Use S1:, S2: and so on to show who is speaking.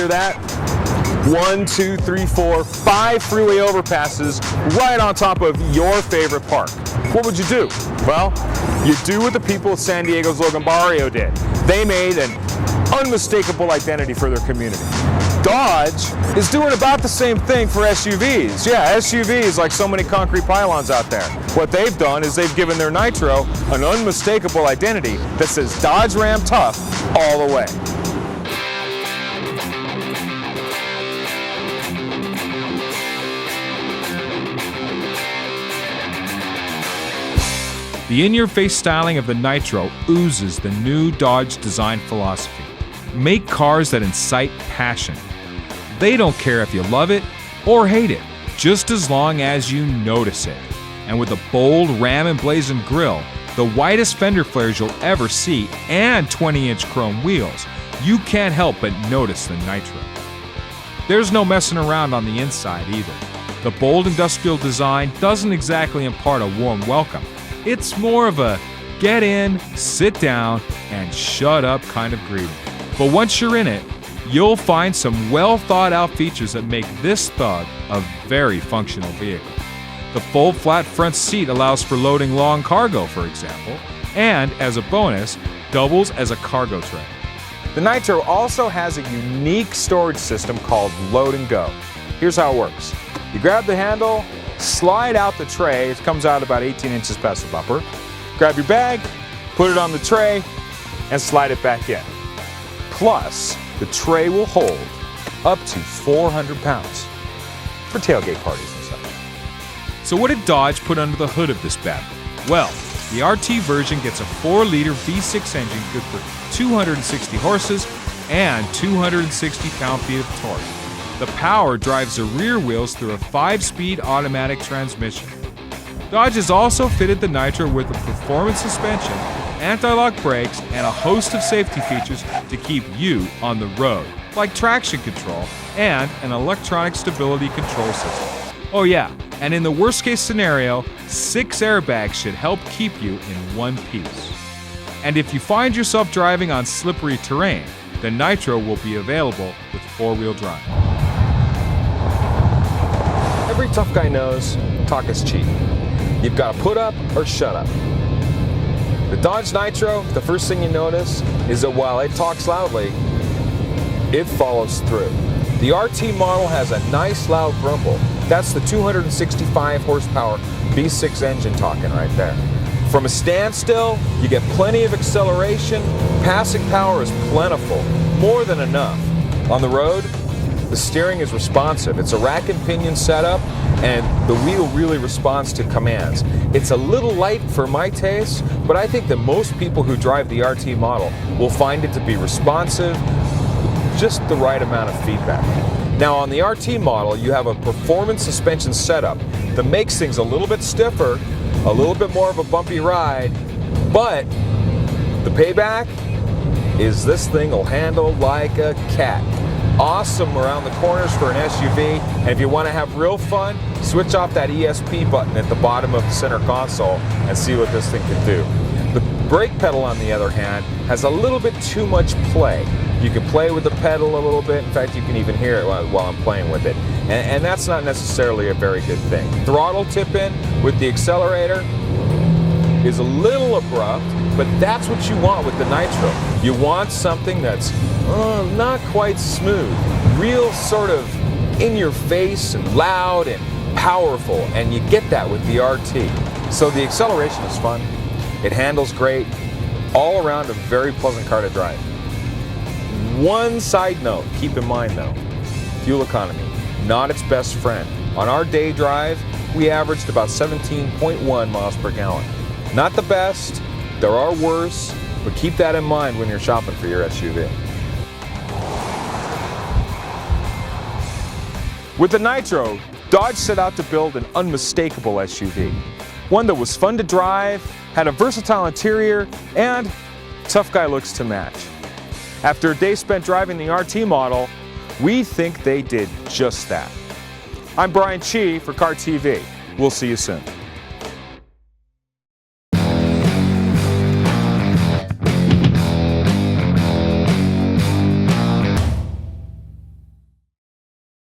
S1: hear that? 1, 2, 3, 4, 5 freeway overpasses right on top of your favorite park. What would you do? Well, you do what the people of San Diego's Logan Barrio did. They made an unmistakable identity for their community. Dodge is doing about the same thing for SUVs. Yeah, SUVs like so many concrete pylons out there. What they've done is they've given their Nitro an unmistakable identity that says Dodge Ram tough all the way.
S2: The in-your-face styling of the Nitro oozes the new Dodge design philosophy. Make cars that incite passion. They don't care if you love it or hate it, just as long as you notice it. And with a bold ram and blazoned grille, the widest fender flares you'll ever see, and 20-inch chrome wheels, you can't help but notice the Nitro. There's no messing around on the inside either. The bold industrial design doesn't exactly impart a warm welcome. It's more of a get in, sit down, and shut up kind of greeting. But once you're in it, you'll find some well thought out features that make this thug a very functional vehicle. The full flat front seat allows for loading long cargo, for example, and as a bonus, doubles as a cargo tray.
S1: The Nitro also has a unique storage system called Load and Go. Here's how it works. You grab the handle, slide out the tray, it comes out about 18 inches past the bumper. Grab your bag, put it on the tray, and slide it back in. Plus, the tray will hold up to 400 pounds for tailgate parties and such.
S2: So what did Dodge put under the hood of this bad boy? Well, the RT version gets a 4-liter V6 engine good for 260 horses and 260 pound-feet of torque. The power drives the rear wheels through a 5-speed automatic transmission. Dodge has also fitted the Nitro with a performance suspension, anti-lock brakes, and a host of safety features to keep you on the road, like traction control and an electronic stability control system. Oh yeah, and in the worst case scenario, 6 airbags should help keep you in one piece. And if you find yourself driving on slippery terrain, the Nitro will be available with 4-wheel drive.
S1: Every tough guy knows talk is cheap. You've got to put up or shut up. The Dodge Nitro, the first thing you notice is that while it talks loudly, it follows through. The RT model has a nice loud grumble. That's the 265 horsepower V6 engine talking right there. From a standstill, you get plenty of acceleration. Passing power is plentiful, more than enough. On the road, the steering is responsive. It's a rack and pinion setup, and the wheel really responds to commands. It's a little light for my taste, but I think that most people who drive the RT model will find it to be responsive, just the right amount of feedback. Now on the RT model, you have a performance suspension setup that makes things a little bit stiffer, a little bit more of a bumpy ride, but the payback is this thing will handle like a cat. Awesome around the corners for an SUV, and if you want to have real fun, switch off that ESP button at the bottom of the center console and see what this thing can do. The brake pedal, on the other hand, has a little bit too much play. You can play with the pedal a little bit. In fact, you can even hear it while I'm playing with it. And that's not necessarily a very good thing. Throttle tip in with the accelerator is a little abrupt, but that's what you want with the Nitro. You want something that's not quite smooth, real sort of in your face and loud and powerful, and you get that with the RT. So the acceleration is fun, it handles great, all around a very pleasant car to drive. One side note, keep in mind though, fuel economy, not its best friend. On our day drive, we averaged about 17.1 miles per gallon. Not the best, there are worse, but keep that in mind when you're shopping for your SUV. With the Nitro, Dodge set out to build an unmistakable SUV. One that was fun to drive, had a versatile interior, and tough guy looks to match. After a day spent driving the RT model, we think they did just that. I'm Brian Chi for Car TV. We'll see you soon.